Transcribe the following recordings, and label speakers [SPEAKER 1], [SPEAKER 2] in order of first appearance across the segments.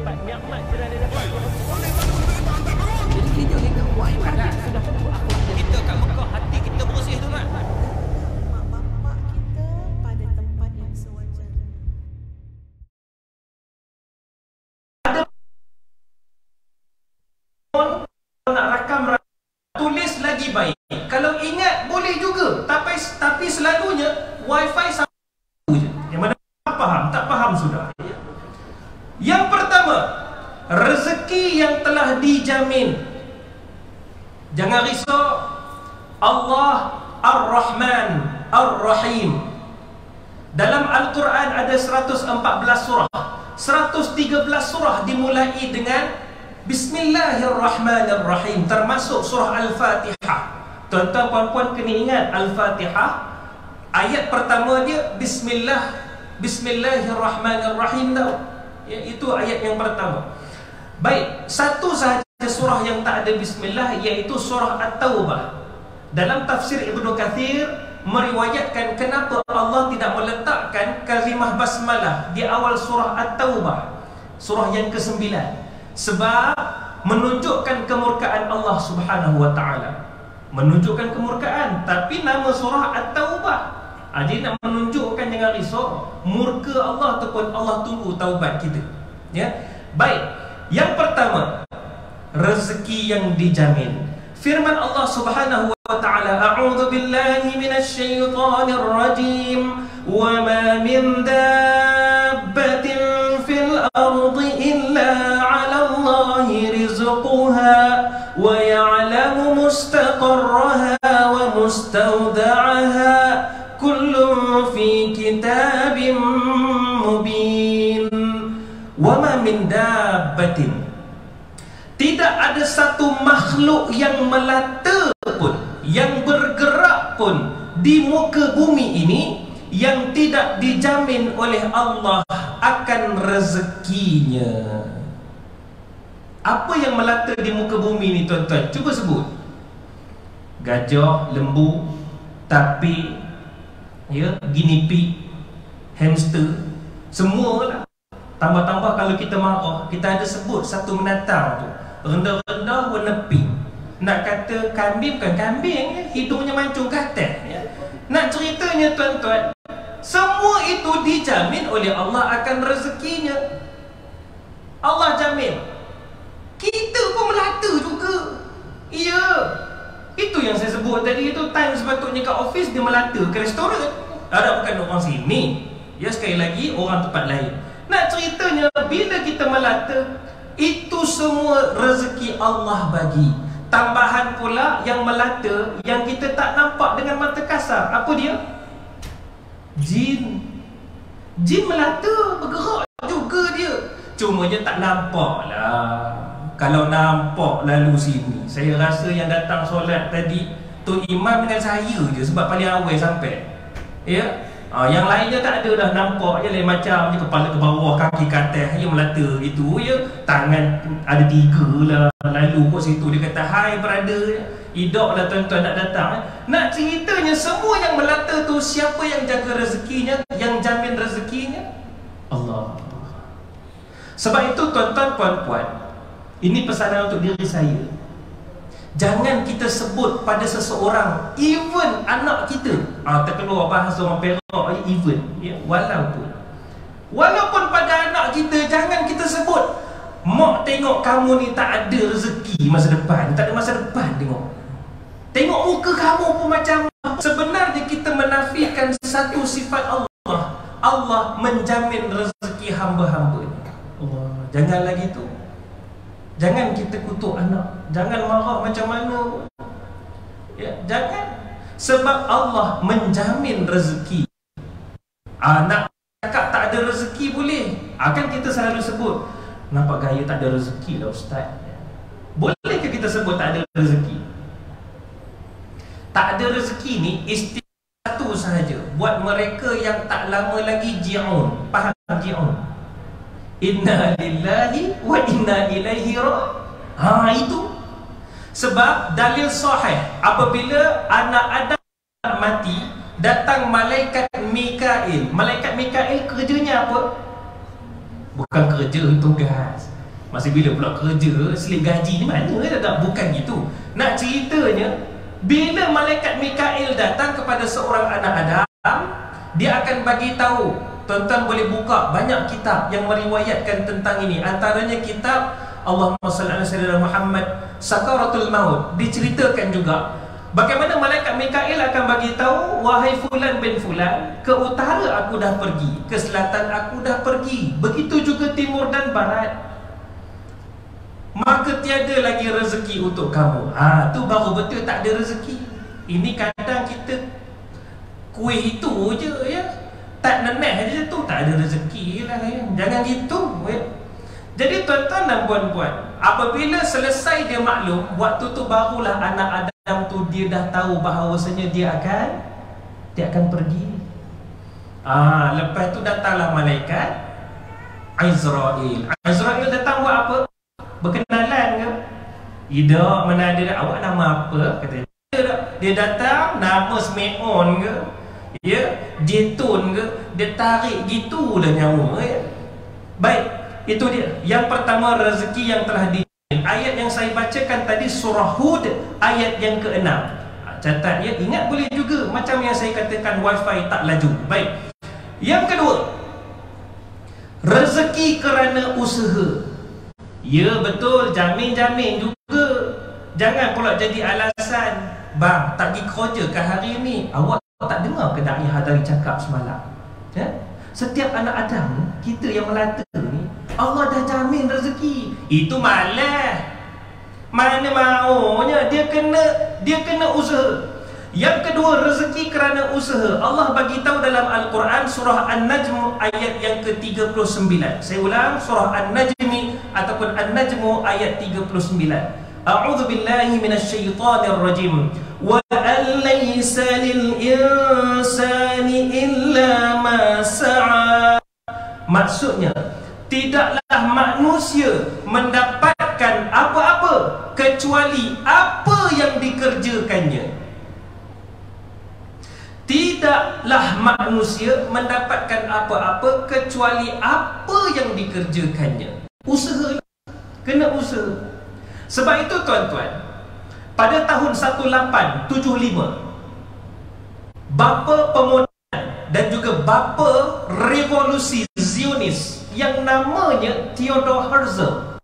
[SPEAKER 1] dapat nikmat sudah dia dapat.
[SPEAKER 2] Jadi kita buat ibadah.
[SPEAKER 1] Sudah tentu akhlak
[SPEAKER 3] Kita kat Mekah hati kita bersih tu kan.
[SPEAKER 4] Mak-bapak kita pada tempat yang sewajarnya.
[SPEAKER 5] Nak rakam, tulis lagi baik. Kalau ingat boleh juga, tapi selalunya wifi sama je. Yang mana faham, tak faham sudah. Yang pertama, rezeki yang telah dijamin. Jangan risau. Allah Ar-Rahman Ar-Rahim. Dalam Al-Quran ada 114 surah. 113 surah dimulai dengan Bismillahirrahmanirrahim, termasuk surah Al-Fatihah. Tuan-tuan puan-puan kena ingat Al-Fatihah, ayat pertama dia Bismillahirrahmanirrahim tau. Ya, itu ayat yang pertama. Baik, satu sahaja surah yang tak ada bismillah, iaitu surah At-Taubah. Dalam tafsir Ibnu Katsir meriwayatkan kenapa Allah tidak meletakkan kalimah basmalah di awal surah At-Taubah, surah yang ke-9. Sebab menunjukkan kemurkaan Allah Subhanahu wa taala. Menunjukkan kemurkaan, tapi nama surah At-Taubah. Jadi nak menunjukkan jangan risau murka Allah ataupun Allah tunggu taubat kita. Ya. Baik. Yang pertama, rezeki yang dijamin. Firman Allah Subhanahu wa taala, a'udzu billahi minasyaitonir rajim. Wa ma min dabbatin fil ardi illa 'ala Allahi rizquha wa ya'lamu mustaqarraha wa mustawda'aha kullun fi kitabim mubin. Wa ma min dabbatin, tidak ada satu makhluk yang melata pun, yang bergerak pun di muka bumi ini yang tidak dijamin oleh Allah akan rezekinya. Apa yang melata di muka bumi ni tuan-tuan? Cuba sebut. Gajah, lembu, tapi ya, guinea pig, hamster, semualah. Tambah-tambah kalau kita marah, kita ada sebut satu menatang tu, rendah-rendah warna pink. Nak kata kambing bukan kambing, hidungnya mancung ke atas ya. Nak ceritanya tuan-tuan, semua itu dijamin oleh Allah akan rezekinya. Allah jamin. Kita pun melata juga. Ya. Itu yang saya sebut tadi, itu time sepatutnya kat office dia melata ke restoran. Ada bukan orang sini. Ya, sekali lagi orang tempat lain. Nak ceritanya bila kita melata, itu semua rezeki Allah bagi. Tambahan pula yang melata, yang kita tak nampak dengan mata kasar. Apa dia? Jin. Jin melata, bergerak juga dia. Cuma je tak nampak lah. Kalau nampak lalu sini, saya rasa yang datang solat tadi Tok Imam dengan saya je, sebab paling awal sampai. Ya. Yang lainnya tak ada dah, nampak je lain macam je, kepala ke bawah, kaki ke atas, yang melata gitu ya. Tangan ada 3 lah. Lalu kot situ dia kata, hai brother, idok lah tuan-tuan nak datang. Nak ceritanya semua yang melata tu, siapa yang jaga rezekinya, yang jamin rezekinya? Allah. Sebab itu tuan-tuan puan-puan, ini pesanan untuk diri saya. Jangan kita sebut pada seseorang, even anak kita, terkeluar bahasa orang Perak, even ya, walaupun pada anak kita, jangan kita sebut, mak tengok kamu ni tak ada rezeki masa depan, tak ada masa depan tengok muka kamu pun macam. Sebenarnya kita menafikan satu sifat Allah. Allah menjamin rezeki hamba-hambanya. Allah, jangan lagi tu. Jangan kita kutuk anak, jangan marah macam mana ya, jangan. Sebab Allah menjamin rezeki. Nak cakap tak ada rezeki boleh, kan kita selalu sebut, nampak gaya tak ada rezeki lah ustaz. Bolehkah kita sebut tak ada rezeki? Tak ada rezeki ni istilah satu sahaja buat mereka yang tak lama lagi ji'un. Faham ji'un? Inna lillahi wa inna ilaihi raji'un. Itu sebab dalil sahih, apabila anak Adam mati, datang malaikat Mikail. Malaikat Mikail kerjanya apa? Bukan kerja tugas. Masih bila pula kerja, slip gaji ni mana dah, bukan gitu. Nak ceritanya, bila malaikat Mikail datang kepada seorang anak Adam, dia akan bagi tahu. Tuan-tuan boleh buka banyak kitab yang meriwayatkan tentang ini. Antaranya kitab Allahumma salli ala sayyidina Muhammad Sakaratul Maut. Diceritakan juga bagaimana malaikat Mikail akan bagi tahu, wahai fulan bin fulan, ke utara aku dah pergi, ke selatan aku dah pergi, begitu juga timur dan barat. Maka tiada lagi rezeki untuk kamu. Tu baru betul tak ada rezeki. Ini kadang kita kuih itu je ya. Tak neneh je tu, tak ada rezeki lah ya. Jangan gitu ya. Jadi tuan-tuan dan puan-puan, apabila selesai dia maklum, waktu tu barulah anak Adam tu dia dah tahu bahawasanya dia akan pergi. Lepas tu datanglah malaikat Azrail. Azrail datang buat apa? Berkenalan ke? Tidak, mana ada awak nama apa? Kata dia datang nama Smeon ke? Ya, Jetun ke? Dia tarik gitulah nyawa ya. Baik, itu dia. Yang pertama, rezeki yang telah ayat yang saya bacakan tadi surah Hud ayat yang ke-6. Catat ya, ingat boleh juga macam yang saya katakan wifi tak laju. Baik. Yang kedua, rezeki kerana usaha. Ya betul, jamin-jamin juga. Jangan pula jadi alasan, bang tak pergi kerja ke hari ni. Awak tak dengar ke Da'i Hadari cakap semalam ya? Setiap anak Adam kita yang melata ni, Allah dah jamin rezeki. Itu malah mana maunya, dia kena usaha. Yang kedua, rezeki kerana usaha. Allah bagi tahu dalam Al-Quran surah An-Najm ayat yang ke-39. Saya ulang, surah An-Najm ataupun An-Najm ayat 39. A'udzu billahi minasyaitonir rajim. Wa an laysa lil insani illa ma sa'a. Maksudnya, tidaklah manusia mendapatkan apa-apa kecuali apa yang dikerjakannya. Tidaklah manusia mendapatkan apa-apa kecuali apa yang dikerjakannya. Usaha, kena usaha. Sebab itu tuan-tuan, pada tahun 1875, bapa pemodenan dan juga bapa revolusi Zionis yang namanya Theodor Herzl.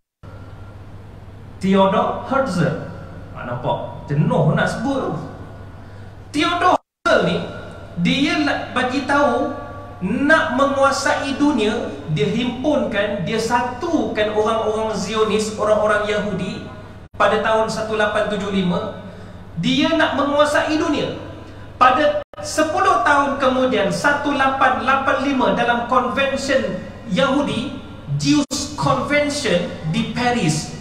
[SPEAKER 5] Theodor Herzl. Nampak? Jenuh nak sebut. Theodor ni dia bagi tahu nak menguasai dunia, dia himpunkan, dia satukan orang-orang Zionis, orang-orang Yahudi pada tahun 1875. Dia nak menguasai dunia. Pada 10 tahun kemudian 1885 dalam convention Yahudi, Jews Convention di Paris.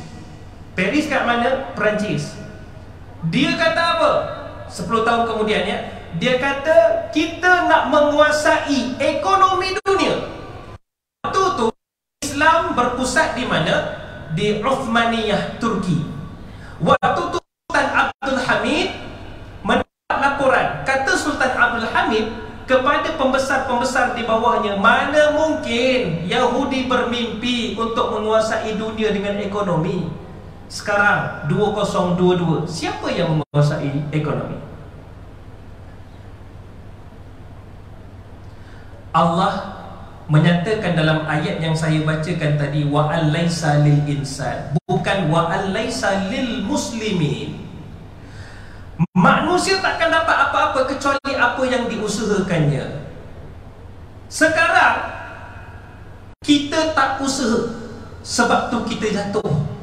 [SPEAKER 5] Paris kat mana? Perancis. Dia kata apa? 10 tahun kemudian ya, dia kata kita nak menguasai ekonomi dunia. Waktu tu Islam berpusat di mana? Di Uthmaniyah, Turki. Waktu tu Sultan Abdul Hamid mendapat laporan. Kata Sultan Abdul Hamid kepada pembesar-pembesar di bawahnya, mana mungkin Yahudi bermimpi untuk menguasai dunia dengan ekonomi. Sekarang 2022, siapa yang menguasai ekonomi? Allah menyatakan dalam ayat yang saya bacakan tadi, wa alaysa lil insan, bukan wa alaysa lil muslimin. Manusia takkan dapat apa-apa kecuali apa yang diusahakannya. Sekarang kita tak usaha, sebab tu kita jatuh.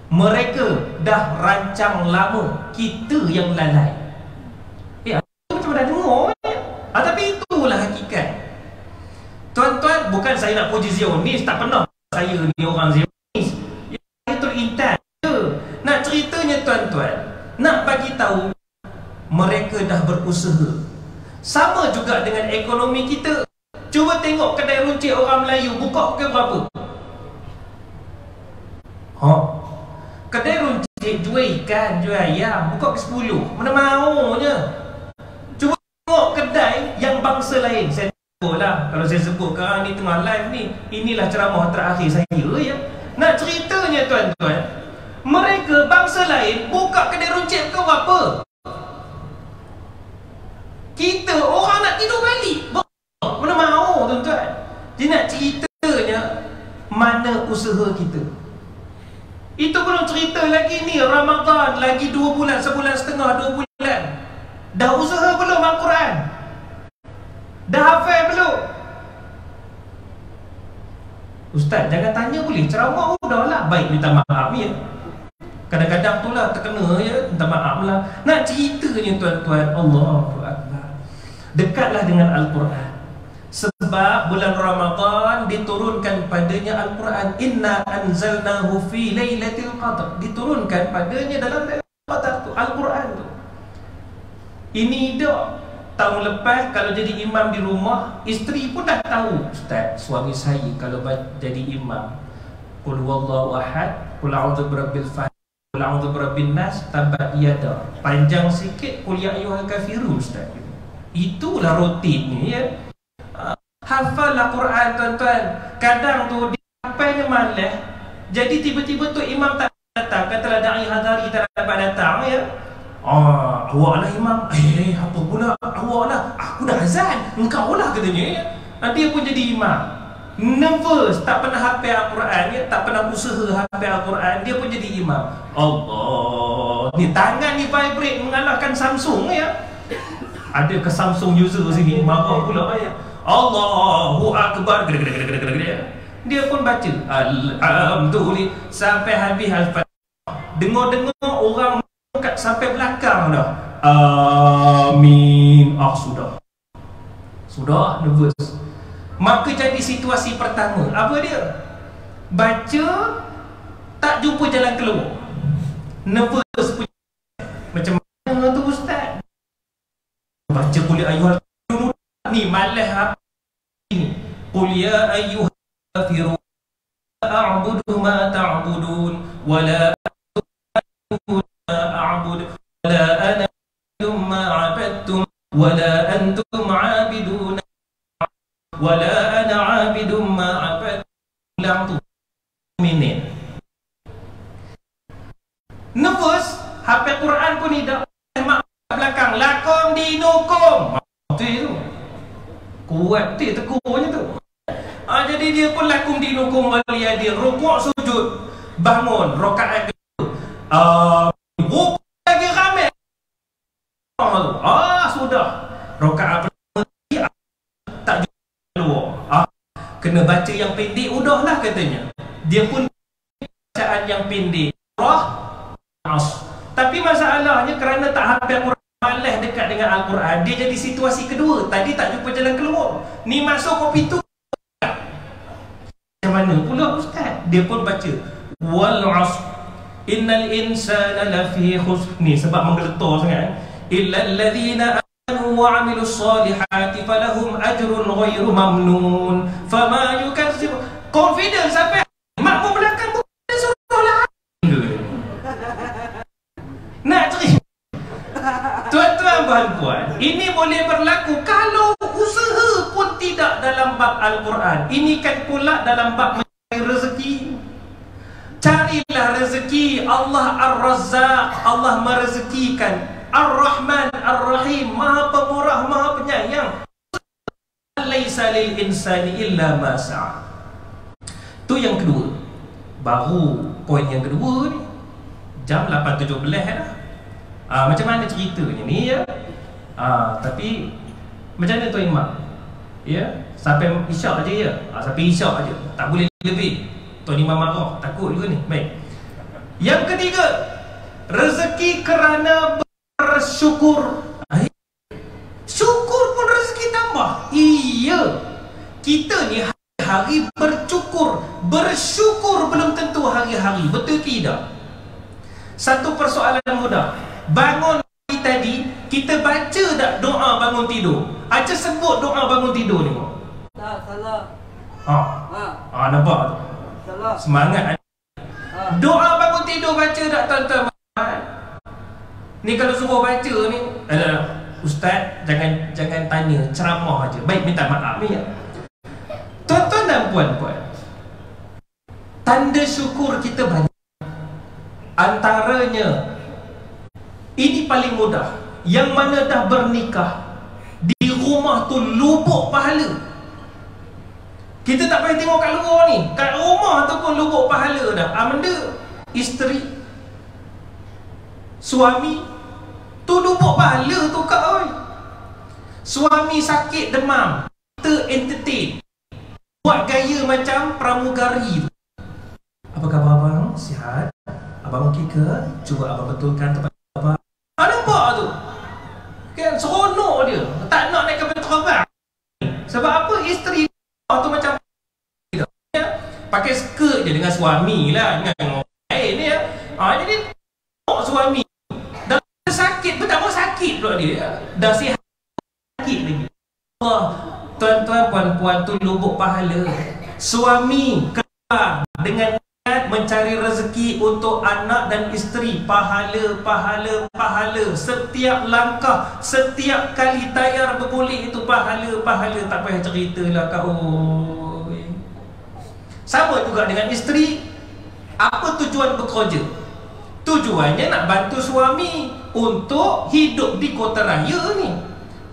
[SPEAKER 5] Mereka dah rancang lama, kita yang lalai. Macam dah dengar tapi itulah hakikat. Tuan-tuan, bukan saya nak puji Zionis, tak pernah saya ni orang Zionis. Saya terintas je. Nak ceritanya tuan-tuan, nak bagi tahu mereka dah berusaha. Sama juga dengan ekonomi kita. Cuba tengok kedai runcit orang Melayu buka ke berapa? Kedai runcit jual ikan, jual ayam, buka ke 10. Mana maunya. Cuba tengok kedai yang bangsa lain. Saya tahu lah kalau saya sebut sekarang ni tengah live ni, inilah ceramah terakhir saya ya. Nak ceritanya tuan-tuan, mereka bangsa lain buka kedai runcit kau apa? Kita orang nak tidur balik. Mana mahu tuan-tuan. Dia nak ceritanya mana usaha kita. Itu belum cerita lagi ni Ramadan, lagi 2 bulan, sebulan setengah, 2 bulan. Dah usaha belum Al-Quran? Dah hafal belum? Ustaz, jangan tanya boleh. Ceramah dah lah. Baik, minta maaf ya. Kadang-kadang tu lah terkena ya. Minta maaf lah. Nak ceritanya tuan-tuan, Allahu Akbar, dekatlah dengan Al-Quran. Sebab bulan Ramadan diturunkan padanya Al-Quran. Inna anzalnahu fi lailatul qadr. Diturunkan padanya dalam Lailatul Qadar tu, Al-Quran tu. Ini dah tahun lepas kalau jadi imam di rumah, isteri pun dah tahu, Ustaz, suami saya kalau jadi imam, qul huwallahu ahad, qul a'udzu birabbil falaq, qul a'udzu birabbin nas, tabat yada. Panjang sikit, qul ya ayyuhal kafirun, Ustaz. Itulah rutinnya ya. Hafal Al-Quran tuan-tuan. Kadang tu dia hafalnya malas. Jadi tiba-tiba tu imam tak datang, katalah da'i hadari tak dapat datang ya. Awak lah imam. Apa pula awak lah? Aku dah azan, engkau lah katanya ya. Dia pun jadi imam. Nervous, tak pernah hafal Al-Quran ya, tak pernah usaha hafal Al-Quran, dia pun jadi imam. Allah, ni tangan ni vibrate mengalahkan Samsung ya. Ada ke Samsung user sini marah pula ya. Allahu Akbar. Dia pun baca Alhamdulillah sampai habis Al-Fatihah. Dengar-dengar orang kat sampai belakang dah. Amin. Sudah nervous. Maka jadi situasi pertama, apa dia? Baca tak jumpa jalan keluar. Nervous punya. Macam mana tu Ustaz? Baca qul ya ayyuhal kafirun ni malah ini. Qul ya ayyuhal kafirun a'budu ma ta'budun wa la a'budu ma a'budu wa la ana ma 'abadtum wa la antum 'abidun wa la ana 'abidum ma 'abadtum. Ulang tu minit. Nervous, hafal Quran pun tidak belakang lakum dinukum. Tu kuat tu teguhnya tu. Jadi dia pun lakum dinukum waliyadin, rukuk sujud, bangun rakaat kedua. Rukuk lagi ramai. Sudah. Rakaat pertama tak keluar. Kena baca yang pendek udahlah katanya. Dia pun bacaan yang pendek. Tapi masalahnya kerana tak hafal Quran, malas dekat dengan Al-Quran, dia jadi situasi kedua. Tadi tak jumpa jalan keluar, ni masuk kopi tu. Macam mana pula Ustaz? Dia pun baca wal 'asr innal insana lafi khusr. Ni sebab menggeletar sangat. Illal ladzina amanu wa 'amilus solihati falahum ajrun ghairu mamnun. Fama yukazzib. Confidence sampai makmum belakang tu suruhlah. Nak cerita tuan-tuan puan-puan, ini boleh berlaku kalau usaha pun tidak dalam bab Al-Quran. Ini kan pula dalam bab mencari rezeki. Carilah rezeki. Allah Ar-Razzaq, Allah merezekikan. Ar-Rahman Ar-Rahim, Maha Pemurah, Maha Penyayang. Laisa lil insani illa ma sa'a. Tu yang kedua. Baru poin yang kedua ni jam 8.17 dah. Macam mana ceritanya ni ya? Tapi macam mana Tuan Imam? Ya, sampai isyak aja ya. Sampai isyak aja. Tak boleh lebih. Tuan Imam marah, takut juga ni. Baik. Yang ketiga, rezeki kerana bersyukur. Syukur pun rezeki tambah. Iya. Kita ni hari-hari bersyukur. Bersyukur belum tentu hari-hari. Betul tidak? Satu persoalan mudah. Bangun tadi, kita baca tak doa bangun tidur? Aja sebut doa bangun tidur ni.
[SPEAKER 2] Tak, salah.
[SPEAKER 5] Nampak tu?
[SPEAKER 2] Salah.
[SPEAKER 5] Semangat. Doa bangun tidur baca tak tuan-tuan? Ni kalau suruh baca ni, Ustaz, jangan tanya, ceramah aja. Baik, minta maaf ya. Tuan-tuan dan puan-puan, tanda syukur kita banyak. Antaranya, ini paling mudah. Yang mana dah bernikah, di rumah tu lubuk pahala. Kita tak payah tengok kat luar ni, kat rumah tu pun lubuk pahala dah. Benda isteri, suami tu lubuk pahala tu kak oi. Suami sakit demam, kita entertain, buat gaya macam pramugari tu. Apa khabar abang? Sihat? Abang okey ke? Cuba abang betulkan tempat abang. Nampak tu? Kan seronok dia. Tak nak naik kapal terbang. Sebab apa? Isteri tu macam pakai skirt je dengan suami lah, dengan orang lain ni ya. Jadi suami dah sakit, betapa sakit pula dia. Dah sihat sakit lagi. Tuan-tuan puan-puan tu lubuk pahala. Suami keluar dengan mencari rezeki untuk anak dan isteri. Pahala, pahala, pahala. Setiap langkah, setiap kali tayar bergolek itu pahala, pahala. Tak payah ceritalah kau. Sama juga dengan isteri. Apa tujuan bekerja? Tujuannya nak bantu suami untuk hidup di kota raya ni.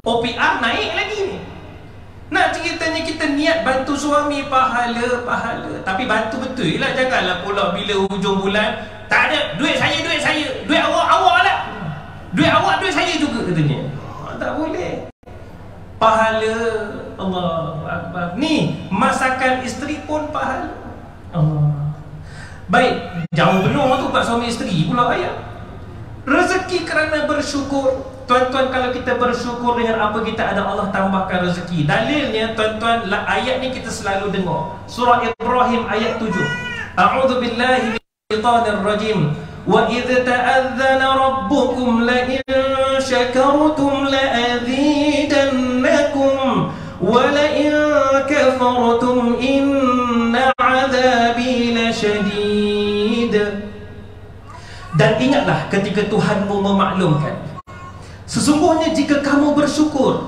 [SPEAKER 5] OPR naik lagi ni. Nak ceritanya kita niat bantu suami, pahala, pahala. Tapi bantu betul lah. Janganlah pula bila hujung bulan, tak ada, duit saya, duit awak lah. Duit awak, duit saya juga katanya. Tak boleh. Pahala, Allah Akbar. Ni masakan isteri pun pahala. Allah. Baik, jauh penuh tu buat suami isteri pula ayat. Rezeki kerana bersyukur. Tuan-tuan, kalau kita bersyukur dengan apa kita ada, Allah tambahkan rezeki. Dalilnya tuan-tuan, ayat ni kita selalu dengar. Surah Ibrahim ayat 7. A'udzu billahi minasyaitonir rajim. Wa idz ta'adzana rabbukum la in syakartum la azidannakum wa la in kafartum inna 'adzabi lasyadid. Dan ingatlah ketika Tuhanmu memaklumkan, sesungguhnya jika kamu bersyukur,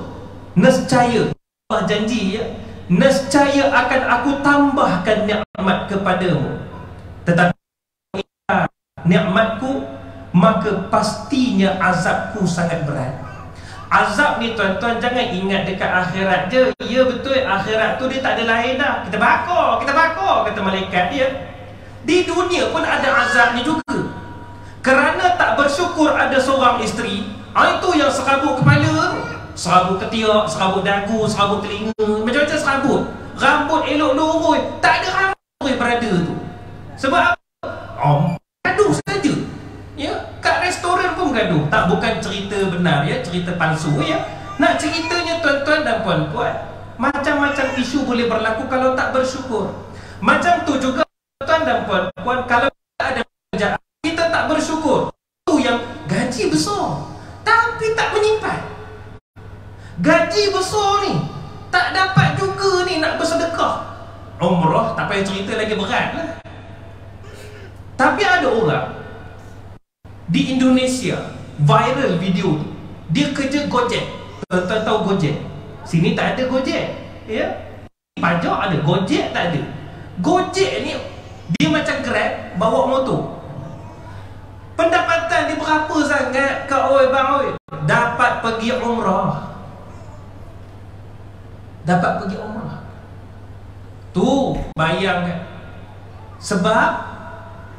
[SPEAKER 5] nescaya Allah janji ya, nescaya akan aku tambahkan nikmat kepadamu. Tetapi nikmatku, maka pastinya azabku sangat berat. Azab ni tuan-tuan jangan ingat dekat akhirat je. Ya betul, akhirat tu dia tak ada lain dah. Kita bakar kata malaikat dia. Di dunia pun ada azabnya juga. Kerana tak bersyukur ada seorang isteri, itu yang serabut kepala, serabut ketiak, serabut dagu, serabut telinga, macam-macam serabut. Rambut elok lurus, tak ada rambut berada tu. Sebab apa? Gaduh saja. Ya, kat restoran pun gaduh. Tak, bukan cerita benar ya, cerita palsu ya. Nak ceritanya tuan-tuan dan puan-puan, macam-macam isu boleh berlaku kalau tak bersyukur. Macam tu juga tuan-tuan dan puan-puan, kalau ada kerjaan kita tak bersyukur. Tu yang gaji besar tapi tak menyimpan. Gaji besar ni tak dapat juga ni nak bersedekah. Umrah tak payah cerita, lagi berat lah. Tapi ada orang di Indonesia viral video tu, dia kerja Gojek. Tuan-tuan tahu Gojek? Sini tak ada Gojek ya? Pajak ada, Gojek tak ada. Gojek ni dia macam Grab bawa motor. Pendapatan dia berapa sangat kak oi bang oi? Dapat pergi umrah. Dapat pergi umrah. Tu bayangkan. Sebab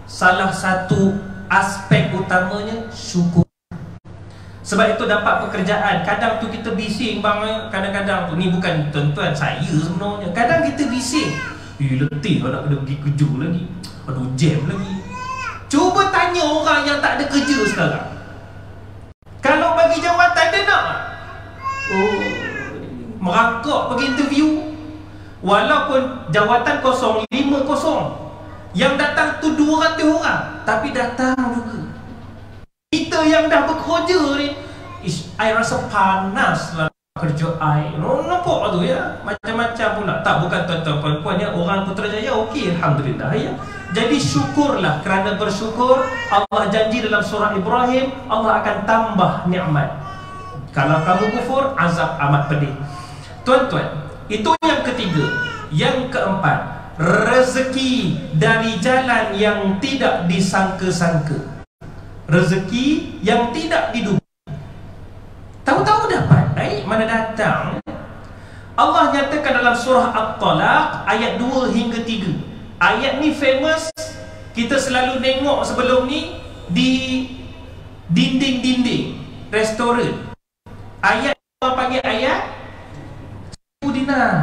[SPEAKER 5] salah satu aspek utamanya syukur. Sebab itu dapat pekerjaan. Kadang tu kita bising bang, kadang-kadang tu ni bukan tuan-tuan saya sebenarnya. Kadang kita bising. Letih nak kena pergi kerja lagi. Aduh jam lagi. Cuba tanya orang yang tak ada kerja sekarang. Kalau bagi jawatan dia nak? Oh, merangkak pergi interview. Walaupun jawatan kosong, 5 kosong. Yang datang tu 200 orang, tapi datang juga. Kita yang dah bekerja ni, I rasa panas lah kerja I. Nampak tu ya, macam-macam pula. Tak, bukan tuan-tuan puan-puan ya, orang Putrajaya okey, alhamdulillah ya. Jadi syukurlah, kerana bersyukur Allah janji dalam surah Ibrahim, Allah akan tambah nikmat. Kalau kamu kufur, azab amat pedih. Tuan-tuan, itu yang ketiga. Yang keempat, rezeki dari jalan yang tidak disangka-sangka. Rezeki yang tidak diduga. Tahu-tahu dapat, mana datang. Allah nyatakan dalam surah At-Talaq ayat 2 hingga 3. Ayat ni famous. Kita selalu tengok sebelum ni di dinding-dinding restoran. Ayat Allah panggil ayat 1000 dinar.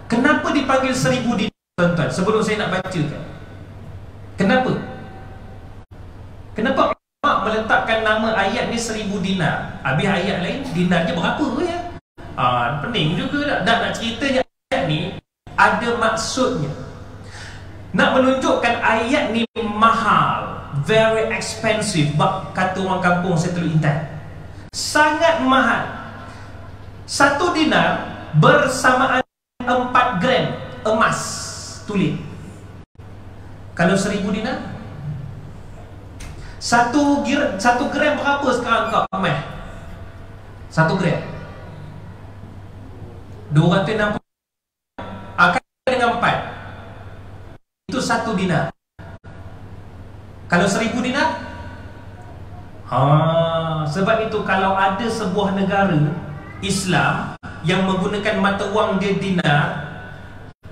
[SPEAKER 5] Kenapa dipanggil 1000 dinar, tuan-tuan? Sebelum saya nak bacakan, kenapa? Kenapa ulama meletakkan nama ayat ni 1000 dinar? Habis ayat lain dinarnya berapa ya? Pening juga tak? Nak ceritanya ayat ni ada maksudnya. Nak menunjukkan ayat ni mahal, very expensive. Kata orang kampung saya Teluk Intan, sangat mahal. 1 dinar bersamaan 4 gram emas tulis. Kalau 1000 dinar, 1 gram berapa sekarang kau emas? 1 gram 260 akan dengan 4, itu 1 dinar. Kalau 1000 dinar, sebab itu kalau ada sebuah negara Islam yang menggunakan mata wang dia dinar,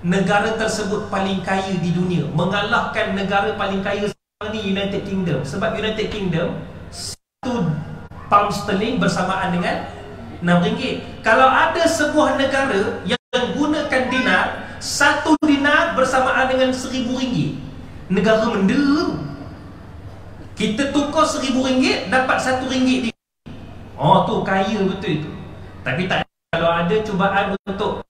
[SPEAKER 5] negara tersebut paling kaya di dunia, mengalahkan negara paling kaya sekarang ni, United Kingdom. Sebab United Kingdom 1 pound sterling bersamaan dengan RM6. Kalau ada sebuah negara yang menggunakan dinar, 1 dinar bersamaan dengan RM1000, negara mendem. Kita tukar RM1000 dapat RM1 di. Tu kaya betul itu. Tapi tak, kalau ada cubaan untuk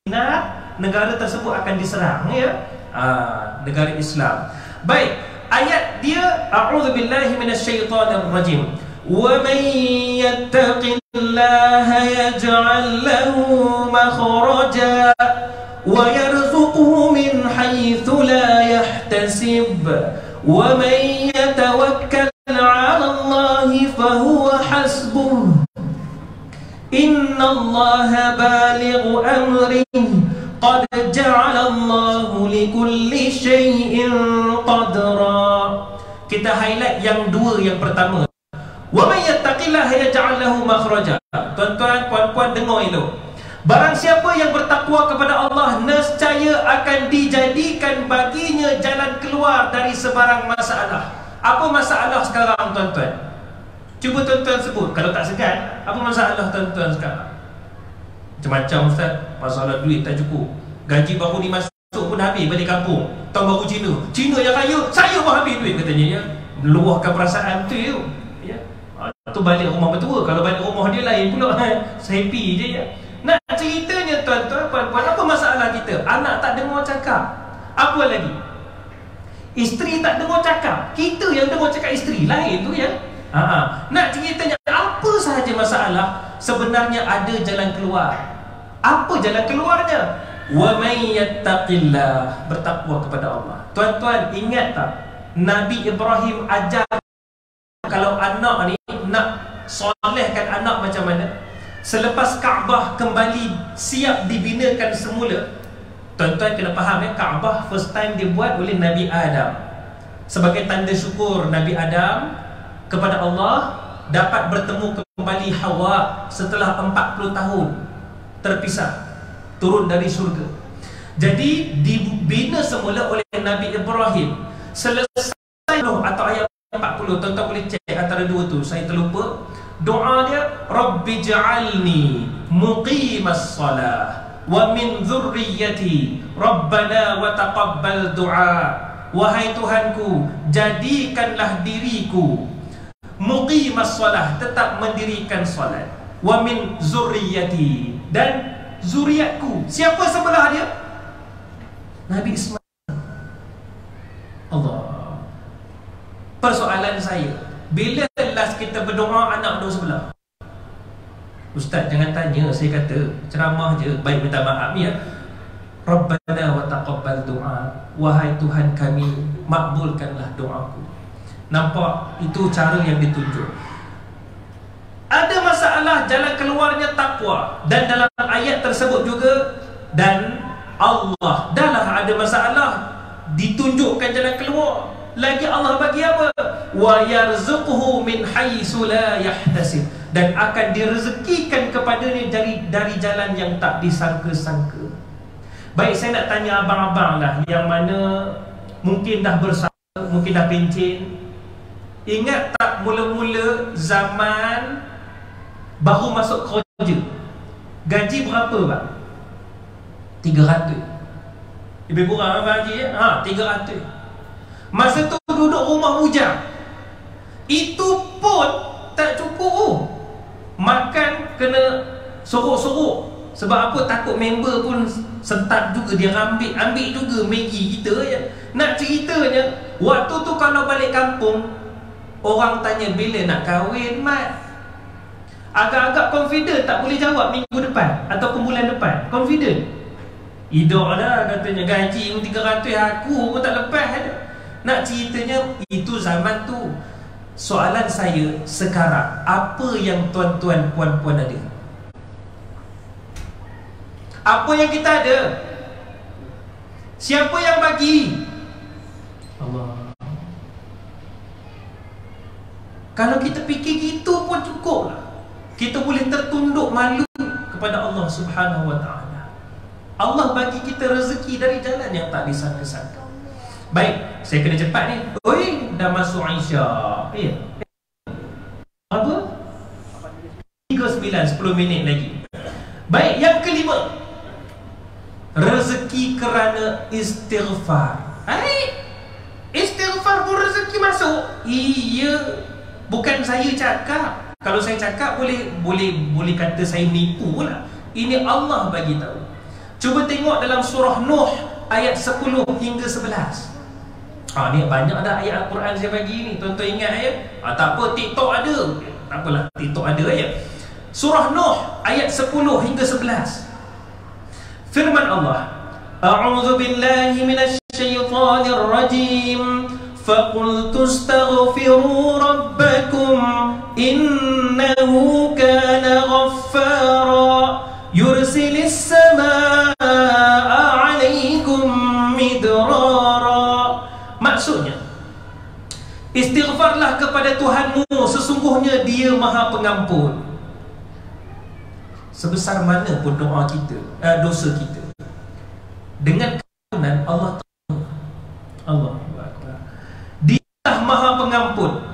[SPEAKER 5] dinar, negara tersebut akan diserang ya. Negara Islam. Baik, ayat dia, a'udzubillahi minasyaitonir rajim. وَمَنْ يَتَّقِ اللَّهَ يَجْعَلْ لَهُ مَخْرَجًا وَيَرْزُقْهُ مِنْ حَيْثُ لَا يَحْتَسِبُ وَمَنْ يَتَوَكَّلْ عَلَى اللَّهِ فَهُوَ حَسْبُهُ إِنَّ اللَّهَ بَالِغُ أَمْرِهِ قَدْ جَعَلَ اللَّهُ لِكُلِّ شَيْءٍ قَدْرًا. Kita highlight yang 2 yang pertama. Wa may yattaqillaha yaj'al lahu makhraja. Tuan-tuan, puan-puan, dengar elok. Barang siapa yang bertakwa kepada Allah, nescaya akan dijadikan baginya jalan keluar dari sebarang masalah. Apa masalah sekarang, tuan-tuan? Cuba tuan-tuan sebut. Kalau tak segan, apa masalah tuan-tuan sekarang? Macam-macam, Ustaz. Masalah duit tak cukup, gaji baru ni masuk pun habis balik kampung. Tahun baru Cina yang kaya, saya pun habis duit katanya ya. Meluahkan perasaan tu ya. Tu balik rumah mertua. Kalau balik rumah dia lain pula. Happy je ya. Nak ceritanya tuan-tuan, puan-puan, apa masalah kita? Anak tak dengar cakap. Apa lagi? Isteri tak dengar cakap. Kita yang dengar cakap isteri lain tu ya. Nak ceritanya apa sahaja masalah, sebenarnya ada jalan keluar. Apa jalan keluarnya? Wa may yattaqillah, bertakwa kepada Allah. Tuan-tuan ingat tak, Nabi Ibrahim ajar kalau anak ni nak solehkan anak macam mana? Selepas Kaabah kembali siap dibinakan semula, tuan-tuan kena faham ya, Kaabah first time dibuat oleh Nabi Adam. Sebagai tanda syukur Nabi Adam kepada Allah dapat bertemu kembali Hawa setelah 40 tahun terpisah, turun dari surga. Jadi dibina semula oleh Nabi Ibrahim. Selesai atau ayat 40, tuan-tuan boleh cek antara dua tu, saya terlupa. Doa dia, Rabbi ja'alni muqimas salah wa min dhurriyyati Rabbana wa taqabbal du'a. Wahai Tuhanku, jadikanlah diriku muqimas salah, tetap mendirikan salat, wa min zurriyyati, dan zuriatku. Siapa sebelah dia? Nabi Ismail. Allah. Persoalan saya, bila last kita berdoa anak duduk sebelah? Ustaz jangan tanya, saya kata ceramah je, baik minta maaf ya. Rabbana wa taqabbal du'a, wahai Tuhan kami, makbulkanlah doaku. Nampak? Itu cara yang ditunjuk. Ada adalah jalan keluarnya takwa. Dan dalam ayat tersebut juga, dan Allah dahlah ada masalah ditunjukkan jalan keluar. Lagi Allah bagi apa? Wa yarzuquhu min haitsu la yahtasib, dan akan direzekikan kepadanya dari jalan yang tak disangka-sangka. Baik, saya nak tanya abang-abang lah yang mana mungkin dah bersama, mungkin dah pencen. Ingat tak mula-mula zaman baru masuk kerja, gaji berapa bang? 300. Lebih kurang abang haji ya? 300. Masa tu duduk rumah bujang, itu pun tak cukup. Makan kena sorok-sorok. Sebab apa? Takut member pun sentak juga, dia ambil juga Maggi kita ya. Nak ceritanya, waktu tu kalau balik kampung, orang tanya bila nak kahwin mat, agak-agak confident tak boleh jawab minggu depan ataupun bulan depan. Confident hidup dah, katanya gaji 300 aku pun tak lepas ada. Nak ceritanya itu zaman tu. Soalan saya sekarang, apa yang tuan-tuan puan-puan ada? Apa yang kita ada? Siapa yang bagi? Allah. Kalau kita fikir gitu pun cukup lah. Kita boleh tertunduk malu kepada Allah Subhanahu Wa Taala. Allah bagi kita rezeki dari jalan yang tak disangka-sangka. Baik, saya kena cepat ni. Oi, dah masuk Isyak. Apa? 39, 10 minit lagi. Baik, yang kelima, rezeki kerana istighfar. Istighfar pun rezeki masuk. Iya, bukan saya cakap. Kalau saya cakap boleh kata saya menipu lah. Ini Allah bagi tahu. Cuba tengok dalam surah Nuh ayat 10 hingga 11. Ni banyak dah ayat Al-Quran saya bagi ni. Tuan-tuan ingat ya? Tak apa, TikTok ada. Tak apalah, TikTok ada ya. Surah Nuh ayat 10 hingga 11. Firman Allah, A'udzu billahi minasy syaithanir rajim. Faqultu astaghfiru rabbakum innahu kana ghaffara yursilis samaa'a 'alaikum midrara. Maksudnya, istighfarlah kepada Tuhanmu, sesungguhnya Dia Maha Pengampun. Sebesar mana pun doa kita, dosa kita, dengan keampunan Allah tahu. Allahu Akbar. Dia Maha Pengampun.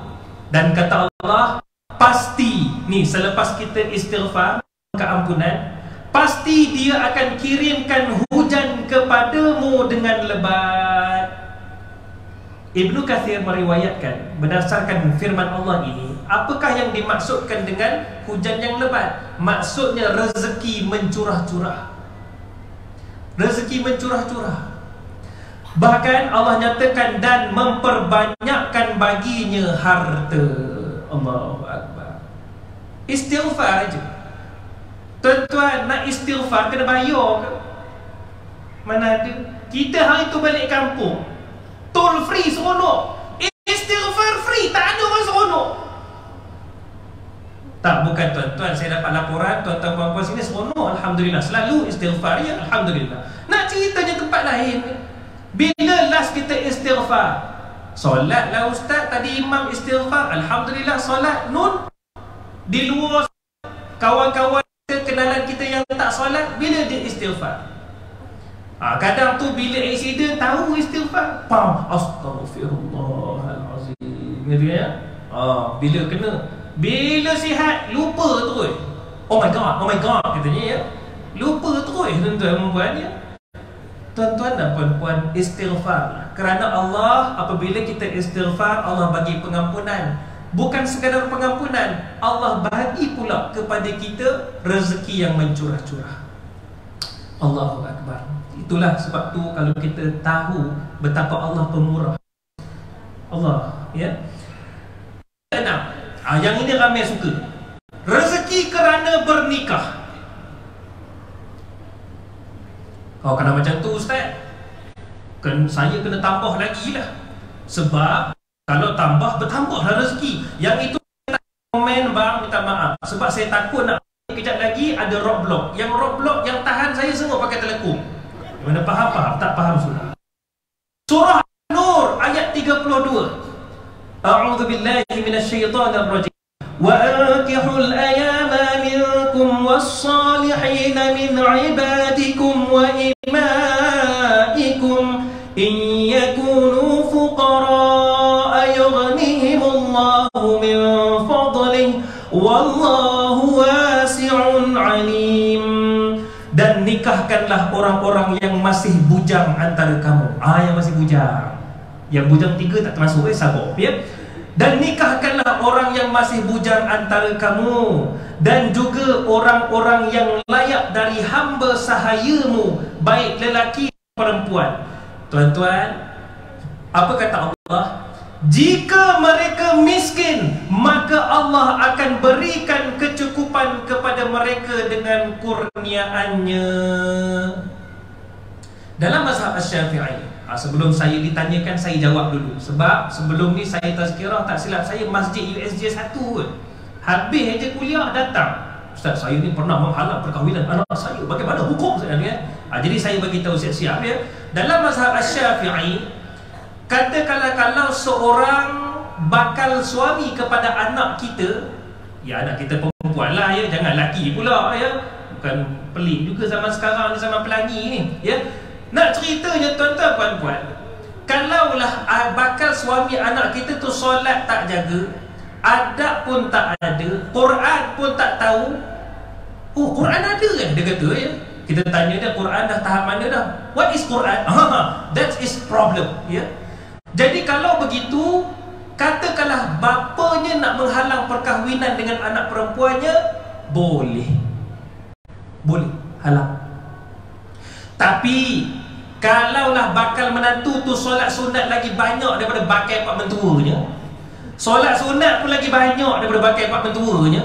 [SPEAKER 5] Dan kata Allah, pasti ni selepas kita istighfar keampunan, pasti Dia akan kirimkan hujan kepadamu dengan lebat. Ibnu Katsir meriwayatkan berdasarkan firman Allah ini, apakah yang dimaksudkan dengan hujan yang lebat? Maksudnya rezeki mencurah-curah. Rezeki mencurah-curah. Bahkan Allah nyatakan dan memperbanyakkan baginya harta. Allahu Akbar. Istighfar aja. Tuan-tuan nak istighfar kena bayar ke? Mana ada? Kita hari tu balik kampung, tol free seronok, istighfar free, tak ada orang seronok. Tak, bukan tuan-tuan, saya dapat laporan tuan-tuan puan-puan sini seronok, alhamdulillah, selalu istighfar ya, alhamdulillah. Nak ceritanya tempat lain, bila last kita istighfar? Solat lah ustaz, tadi imam istighfar, alhamdulillah solat. Nun di luar kawan-kawan kita, kenalan kita yang tak solat, bila dia istighfar? Kadang tu bila accident tahu istighfar, astaghfirullahalazim, gitu ya. Bila kena, bila sihat lupa terus. Oh my god katanya ya. Lupa terus tuan-tuan puan ya. Tuan-tuan dan puan-puan, istighfar. Kerana Allah, apabila kita istighfar, Allah bagi pengampunan. Bukan sekadar pengampunan, Allah bagi pula kepada kita rezeki yang mencurah-curah. Allahu Akbar. Itulah sebab tu kalau kita tahu betapa Allah pemurah, Allah ya. Yang ini ramai suka. Rezeki kerana bernikah. Kalau macam tu ustaz, saya kena tambah lagi lah. Sebab kalau tambah, bertambahlah rezeki. Yang itu komen bang, minta maaf sebab saya takut nak kejap lagi ada roadblock. Yang roadblock yang tahan saya semua pakai telekom. Mana faham? Tak faham sudah. Surah Nur ayat 32. A'udzu billahi minasyaitonir rajim. Wa ankihul ayama minkum was-salihin min ibadikum wa imaikum in yakunu fuqara yughnihimullahu min fadlihi wallahu wasi'un alim. Dan nikahkanlah orang-orang yang masih bujang antara kamu. Yang masih bujang. Yang bujang 3 tak termasuk, sabar ya. Dan nikahkanlah orang yang masih bujang antara kamu, dan juga orang-orang yang layak dari hamba sahayamu, baik lelaki perempuan. Tuan-tuan, apa kata Allah? Jika mereka miskin, maka Allah akan berikan kecukupan kepada mereka dengan kurniaannya. Dalam mazhab Asy-Syafi'i, sebelum saya ditanyakan, saya jawab dulu. Sebab sebelum ni saya tazkirah, tak silap saya masjid USJ 1 pun. Habis je kuliah datang, Ustaz, saya ni pernah menghalang perkahwinan anak saya. Bagaimana hukum sebenarnya? Jadi saya bagi tahu siap-siap ya. Dalam mazhab Asy-Syafi'i, katakanlah kalau seorang bakal suami kepada anak kita, ya anak kita perempuan lah ya, jangan lelaki pula ya. Bukan pelik juga zaman sekarang ni, zaman pelangi ni ya. Nak ceritanya tuan-tuan puan-puan, kalaulah bakal suami anak kita tu solat tak jaga, adab pun tak ada, Quran pun tak tahu. Oh, Quran ada kan? Dia kata ya. Kita tanya dia, Quran dah tahap mana dah? What is Quran? That is problem ya. Jadi kalau begitu, katakanlah bapanya nak menghalang perkahwinan dengan anak perempuannya, boleh halang. Tapi kalaulah bakal menantu tu solat sunat lagi banyak daripada bakai pak mentuanya, solat sunat pun lagi banyak daripada bakai pak mentuanya,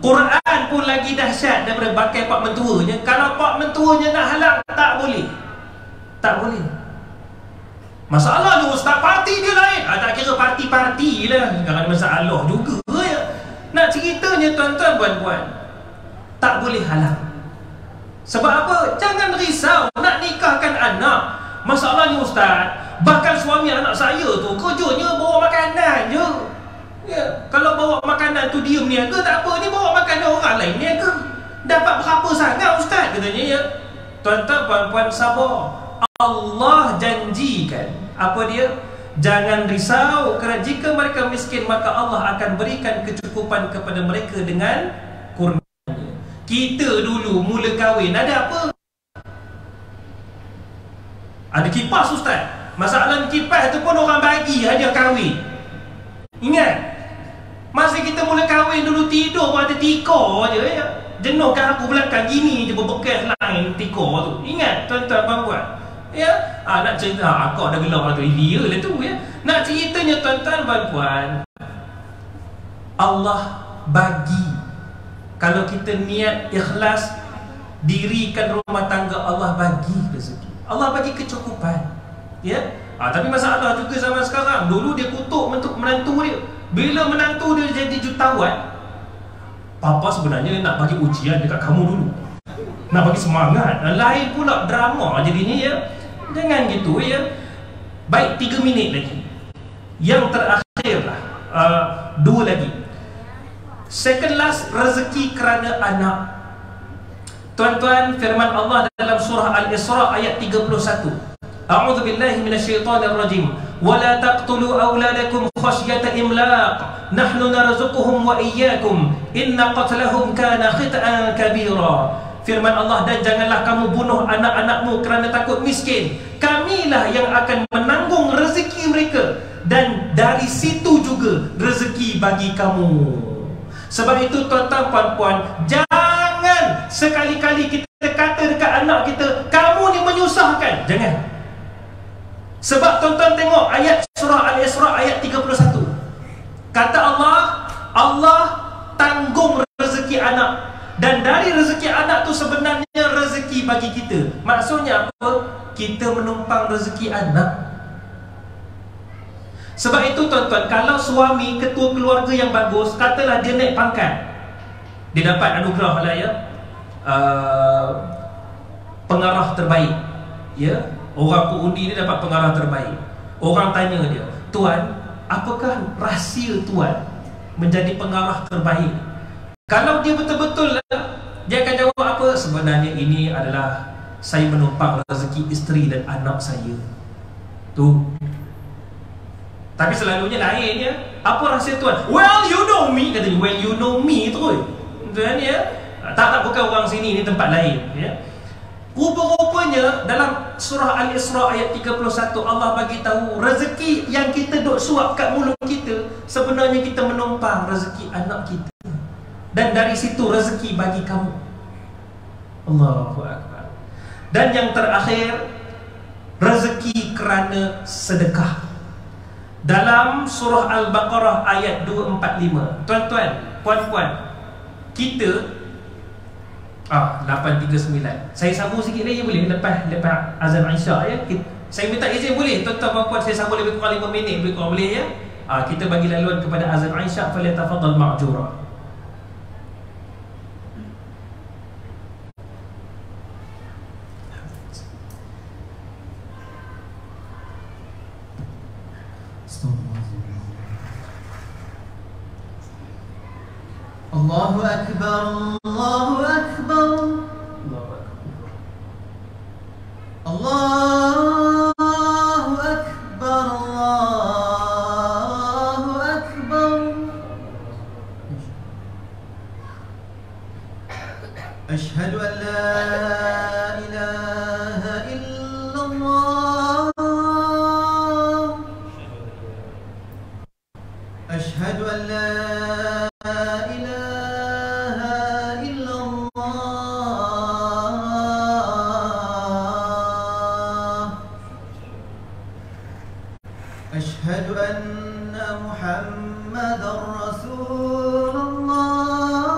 [SPEAKER 5] Quran pun lagi dahsyat daripada bakai pak mentuanya, kalau pak mentuanya nak halang, tak boleh. Masalahnya ustaz, parti dia lain. Tak kira parti-parti lah, sekarang masalah juga ya. Nak ceritanya tuan-tuan puan-puan, tak boleh halang. Sebab apa? Jangan risau nak nikahkan anak. Masalahnya ustaz, bahkan suami anak saya tu kerjanya bawa makanan je ya. Kalau bawa makanan tu diam niaga tak apa, ni bawa makanan orang lain niaga. Dapat berapa sangat ustaz katanya ya. Tuan-tuan puan-puan sabar. Allah janjikan apa dia? Jangan risau, kerana jika mereka miskin maka Allah akan berikan kecukupan kepada mereka dengan kurnianya. Kita dulu mula kahwin ada apa? Ada kipas ustaz. Masalah kipas tu pun orang bagi hadiah kahwin. Ingat, masa kita mula kahwin dulu tidur pun ada tikar je ya. Jenuhkan aku belakang gini je berbekas lain tikar tu. Ingat tuan-tuan puan-puan ya. Nak cerita akak dah gelap tu, dia lah tu ya. Nak ceritanya tuan-tuan puan-puan, Allah bagi, kalau kita niat ikhlas dirikan rumah tangga, Allah bagi rezeki, Allah bagi kecukupan ya. Tapi masalah juga zaman sekarang, dulu dia kutuk menantu dia. Bila menantu dia jadi jutawan, papa sebenarnya nak bagi ujian dekat kamu dulu, nak bagi semangat. Lain pula drama jadinya ya. Jangan gitu ya. Baik, 3 minit lagi. Yang terakhir lah, 2 lagi. Second last, rezeki kerana anak. Tuan-tuan, firman Allah dalam surah Al-Isra ayat 31. A'udzu billahi minasyaitonir rajim. Wa la taqtulu auladakum khasyata imlaq. Nahnu narzuquhum wa iyyakum. Inna qatlahum kana khit'an kabira. Firman Allah, dan janganlah kamu bunuh anak-anakmu kerana takut miskin. Kamilah yang akan menanggung rezeki mereka, dan dari situ juga rezeki bagi kamu. Sebab itu tuan-tuan puan-puan, jangan sekali-kali kita kata dekat anak kita, kamu ni menyusahkan. Jangan. Sebab tuan-tuan tengok ayat surah Al-Isra ayat 31. Kata Allah, Allah tanggung rezeki anak. Dan dari rezeki anak tu sebenarnya rezeki bagi kita. Maksudnya apa? Kita menumpang rezeki anak. Sebab itu tuan-tuan, kalau suami ketua keluarga yang bagus, katalah dia naik pangkat, dia dapat anugerah lah ya, pengarah terbaik, ya, orang pengundi dia dapat pengarah terbaik. Orang tanya dia, tuan, apakah rahsia tuan menjadi pengarah terbaik? Kalau dia betul-betul, dia akan jawab apa? Sebenarnya ini adalah saya menumpang rezeki isteri dan anak saya. Tu. Tapi selalunya lain ya. Apa rahsia tuan? Well, you know me, katanya. Well, you know me terus. Tuan ya. Tak bukan orang sini, ini tempat lain ya. Rupa-rupanya dalam surah Al-Isra ayat 31 Allah bagi tahu rezeki yang kita duk suap kat mulut kita, sebenarnya kita menumpang rezeki anak kita. Dan dari situ rezeki bagi kamu. Allahu Akbar. Dan yang terakhir, rezeki kerana sedekah. Dalam surah Al-Baqarah ayat 245. Tuan-tuan, puan-puan, kita 839. Saya sambung sikit lagi boleh? Lepas azan Isyak ya. Saya minta izin boleh? Tuan-tuan puan-puan, saya sambung lebih kurang 5 minit, lebih kurang boleh ya? Kita bagi laluan kepada azan Isyak. Falyatafaddal ma'jura.
[SPEAKER 2] Allahu Akbar, Allahu Akbar, Allahu Akbar, Allahu Akbar. Ashhadu an la ilaha illallah. Ashhadu an la أشهد أن محمدًا رسول الله.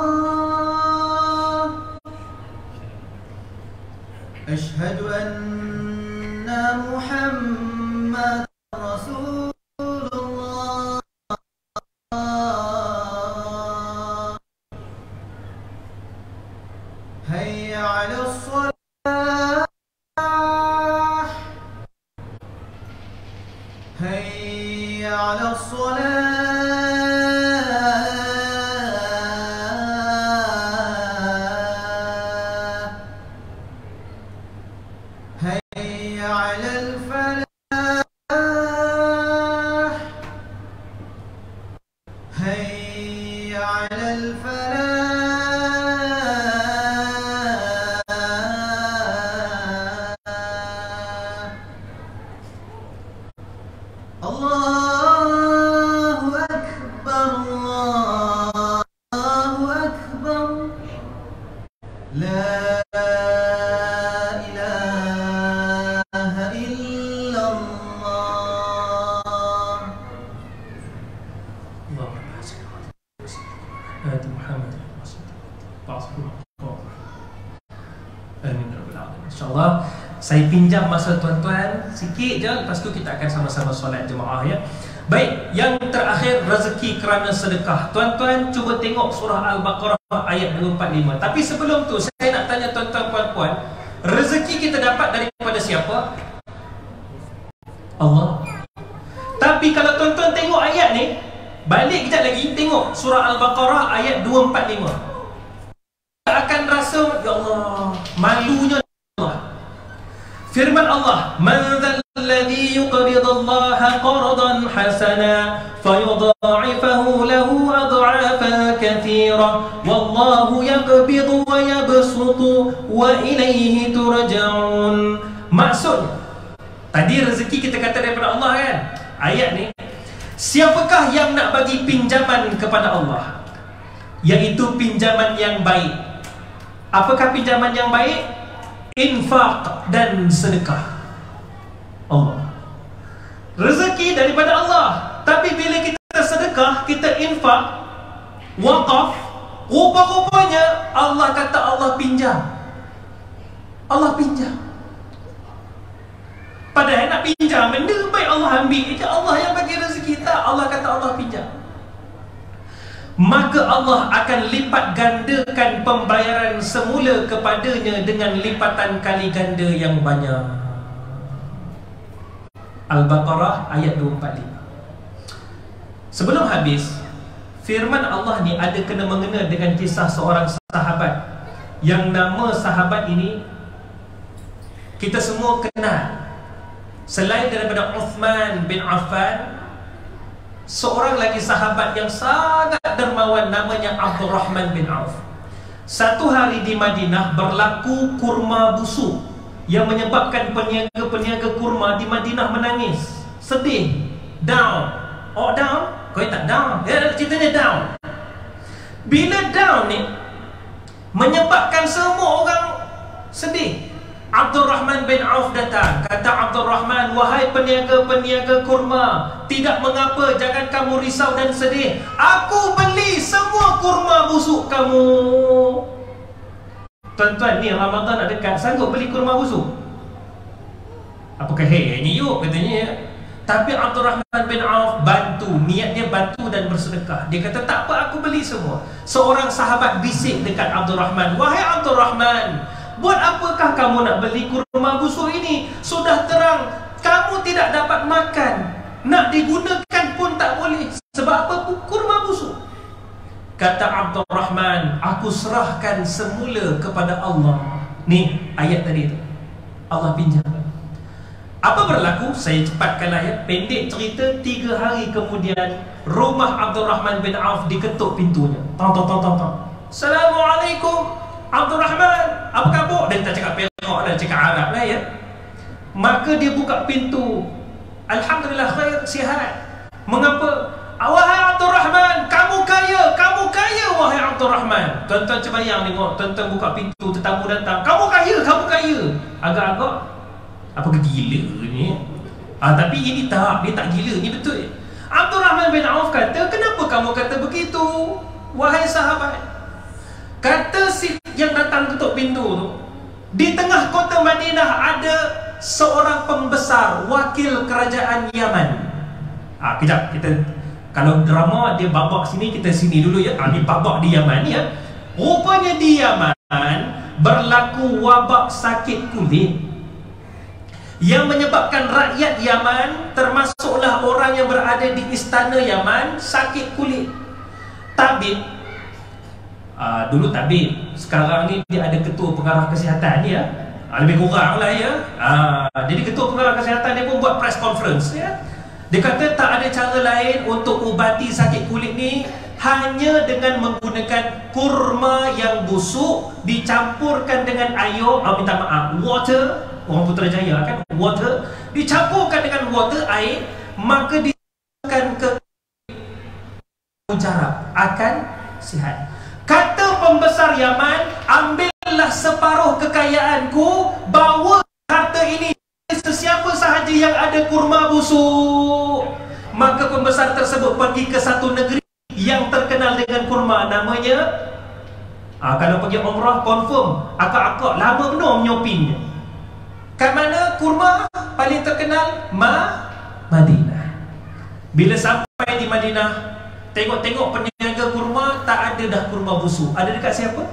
[SPEAKER 2] أشهد أن محمدًا رسول الله. هيا على الصلاة. هيا على الصلاة. هيا على الفلاح. هيا على الفلاح. Allahu Akbar, Allahu Akbar. La ilaha illallah.
[SPEAKER 5] InsyaAllah saya pinjam masa tuan-tuan sikit je, lepas tu kita akan sama-sama solat jemaah ya. Baik, yang terakhir rezeki kerana sedekah. Tuan-tuan cuba tengok surah Al-Baqarah ayat 245. Tapi sebelum tu saya nak tanya tuan-tuan puan-puan, rezeki kita dapat daripada siapa? Allah. Tapi kalau tuan-tuan tengok ayat ni, balik kejap lagi tengok surah Al-Baqarah ayat 245. Akan rasa ya Allah, malunya Allah. Firman Allah, "Man dzalladzi yuqridullaha qardan hasana fayudha'ifahu lahu ad'afan katsira wallahu yaqbidu wa yabsutu wa ilayhi turja'un." Maksud tadi rezeki kita kata daripada Allah kan? Ayat ni, siapakah yang nak bagi pinjaman kepada Allah? Iaitu pinjaman yang baik. Apakah pinjaman yang baik? Infak dan sedekah. Allah. Rezeki daripada Allah. Tapi bila kita sedekah, kita infak, wakaf, rupa-rupanya Allah kata Allah pinjam. Allah pinjam. Padahal nak pinjam benda baik Allah ambil. Itu Allah yang bagi rezeki. Allah kata Allah pinjam, maka Allah akan lipat gandakan pembayaran semula kepadanya dengan lipatan kali ganda yang banyak. Al-Baqarah ayat 245. Sebelum habis, firman Allah ni ada kena mengena dengan kisah seorang sahabat yang nama sahabat ini kita semua kenal. Selain daripada Uthman bin Affan, seorang lagi sahabat yang sangat dermawan namanya Abdul Rahman bin Auf. Satu hari di Madinah berlaku kurma busuk yang menyebabkan peniaga-peniaga kurma di Madinah menangis, sedih, down. Oh down? Kau tak down? Ya, ceritanya down. Bila down ni menyebabkan semua orang sedih, Abdul Rahman bin Auf datang. Kata Abdul Rahman, wahai peniaga-peniaga kurma, tidak mengapa, jangan kamu risau dan sedih. Aku beli semua kurma busuk kamu. Tuan-tuan, ni Ramadan nak dekat, sanggup beli kurma busuk? Apakah ni yuk katanya ya. Tapi Abdul Rahman bin Auf bantu, niat dia bantu dan bersedekah. Dia kata tak apa, aku beli semua. Seorang sahabat bisik dekat Abdul Rahman, wahai Abdul Rahman, buat apakah kamu nak beli kurma busuk ini? Sudah terang kamu tidak dapat makan, nak digunakan pun tak boleh. Sebab apa? Kurma busuk. Kata Abdul Rahman, aku serahkan semula kepada Allah. Ni ayat tadi tu, Allah pinjam. Apa berlaku? Saya cepatkanlah ya. Pendek cerita, 3 hari kemudian rumah Abdul Rahman bin Auf diketuk pintunya. Tong tong tong tong tong. Assalamualaikum Abdul Rahman, apa khabar? Dia tak cakap Perak lah, cakap Arab lah ya. Maka dia buka pintu. Alhamdulillah khair, sihat. Mengapa? Wahai Abdul Rahman, kamu kaya wahai Abdul Rahman. Tuan-tuan terbayang tengok, tuan-tuan buka pintu, tetamu datang, kamu kaya. Agak-agak apakah gila ni? Tapi ini tak, dia tak gila, ni betul. Abdul Rahman bin Auf kata, kenapa kamu kata begitu wahai sahabat? Kata si yang datang ketuk pintu tu, di tengah kota Madinah ada seorang pembesar, wakil kerajaan Yaman. Kejap, kita kalau drama dia babak sini, kita sini dulu ya. Ni babak di Yaman ya. Rupanya di Yaman berlaku wabak sakit kulit yang menyebabkan rakyat Yaman, termasuklah orang yang berada di istana Yaman, sakit kulit. Tabib, dulu tabib, sekarang ni dia ada ketua pengarah kesihatan ya. Lebih kurang lah ya. Jadi ketua pengarah kesihatan dia pun buat press conference ya. Dia kata tak ada cara lain untuk ubati sakit kulit ni hanya dengan menggunakan kurma yang busuk dicampurkan dengan air, water. Orang Putrajaya kan, water dicampurkan dengan water, air, maka dicampurkan ke mujarab, akan sihat. Kata pembesar Yaman, ambillah separuh kekayaanku, bawa harta ini sesiapa sahaja yang ada kurma busuk. Maka pembesar tersebut pergi ke satu negeri yang terkenal dengan kurma, namanya kalau pergi umrah confirm akak-akak lama benar menyopingnya. Kat mana kurma paling terkenal? Madinah. Bila sampai di Madinah, tengok-tengok peniaga kurma, tak ada dah kurma busuk. Ada dekat siapa?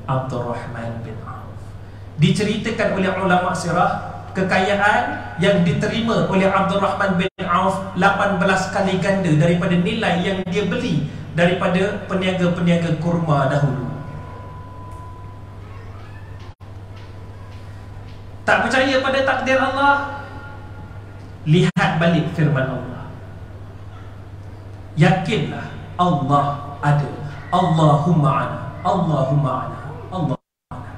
[SPEAKER 5] Abdul Rahman bin Auf. Diceritakan oleh ulama sirah, kekayaan yang diterima oleh Abdul Rahman bin Auf 18 kali ganda daripada nilai yang dia beli daripada peniaga-peniaga kurma dahulu. Tak percaya pada takdir Allah? Lihat balik firman Allah. Yakinlah Allah ada. Allahumma ana, Allahumma ana, Allahumma ana,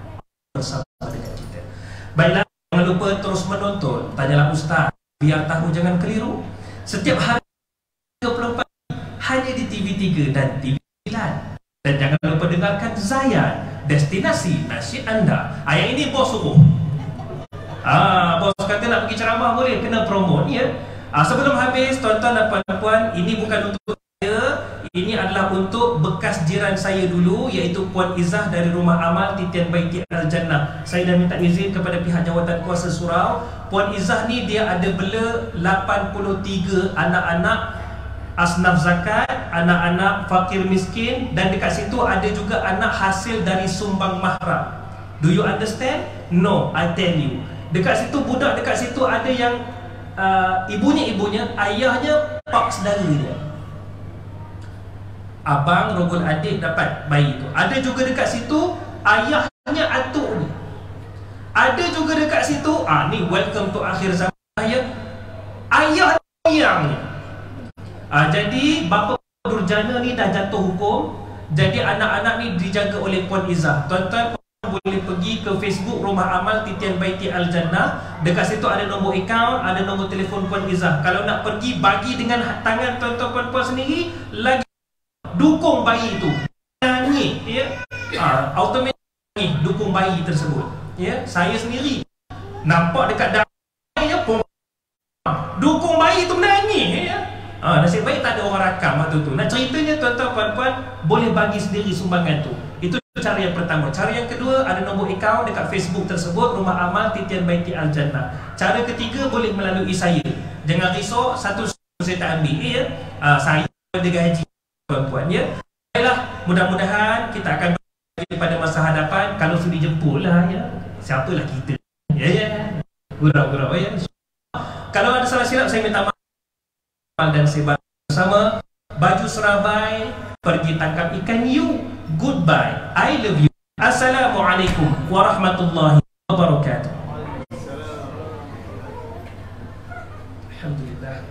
[SPEAKER 5] bersama dengan kita. Baiklah, jangan lupa terus menonton Tanyalah Ustaz, biar tahu jangan keliru. Setiap hari 24 hanya di TV3 dan TV9. Dan jangan lupa dengarkan Zayan, destinasi nasyid anda. Yang ini bos suruh. Bos kata nak pergi ceramah boleh, kena promote ya. Sebelum habis, tuan-tuan dan puan-puan, ini bukan untuk saya, ini adalah untuk bekas jiran saya dulu, iaitu Puan Izzah dari Rumah Amal Titian Baiti Al-Jannah. Saya dah minta izin kepada pihak jawatan kuasa surau. Puan Izzah ni dia ada bela 83 anak-anak asnaf zakat, anak-anak fakir miskin, dan dekat situ ada juga anak hasil dari sumbang mahram. Do you understand? No, I tell you. Dekat situ, budak dekat situ ada yang ibunya, ayahnya pak saudara dia. Abang rogol adik dapat bayi tu. Ada juga dekat situ ayahnya atuk ni. Ada juga dekat situ, ni welcome to akhir zaman ya. Ayah ayangnya. Jadi bapa durjana ni dah jatuh hukum. Jadi anak-anak ni dijaga oleh Puan Izzah. Tuan-tuan boleh pergi ke Facebook Rumah Amal Titian Baiti Al-Jannah. Dekat situ ada nombor akaun, ada nombor telefon Puan Izzah. Kalau nak pergi, bagi dengan tangan tuan-tuan puan-puan sendiri, lagi dukung bayi itu. Nangis ya. Automatik dukung bayi tersebut. Ya, saya sendiri nampak dekat dalam ya, dukung bayi itu menangis ya. Nasib baik tak ada orang rakam waktu tu. Nak ceritanya tuan-tuan puan-puan boleh bagi sendiri sumbangan tu. Itu cara yang pertama. Cara yang kedua, ada nombor akaun dekat Facebook tersebut, Rumah Amal Titian Baiti Al-Jannah. Cara ketiga boleh melalui saya. Jangan risau, satu saya tak ambil ya. Saya ada gaji puan-puan ya. Baiklah, mudah-mudahan kita akan berjumpa pada masa hadapan. Kalau sudah jemput lah ya. Siapalah kita. Ya. Gurau-gurau ya. Kalau ada salah silap saya minta maaf. Dan sebar bersama baju serabai pergi tangkap ikan you. Goodbye, I love you. Assalamualaikum warahmatullahi wabarakatuh. Alhamdulillah.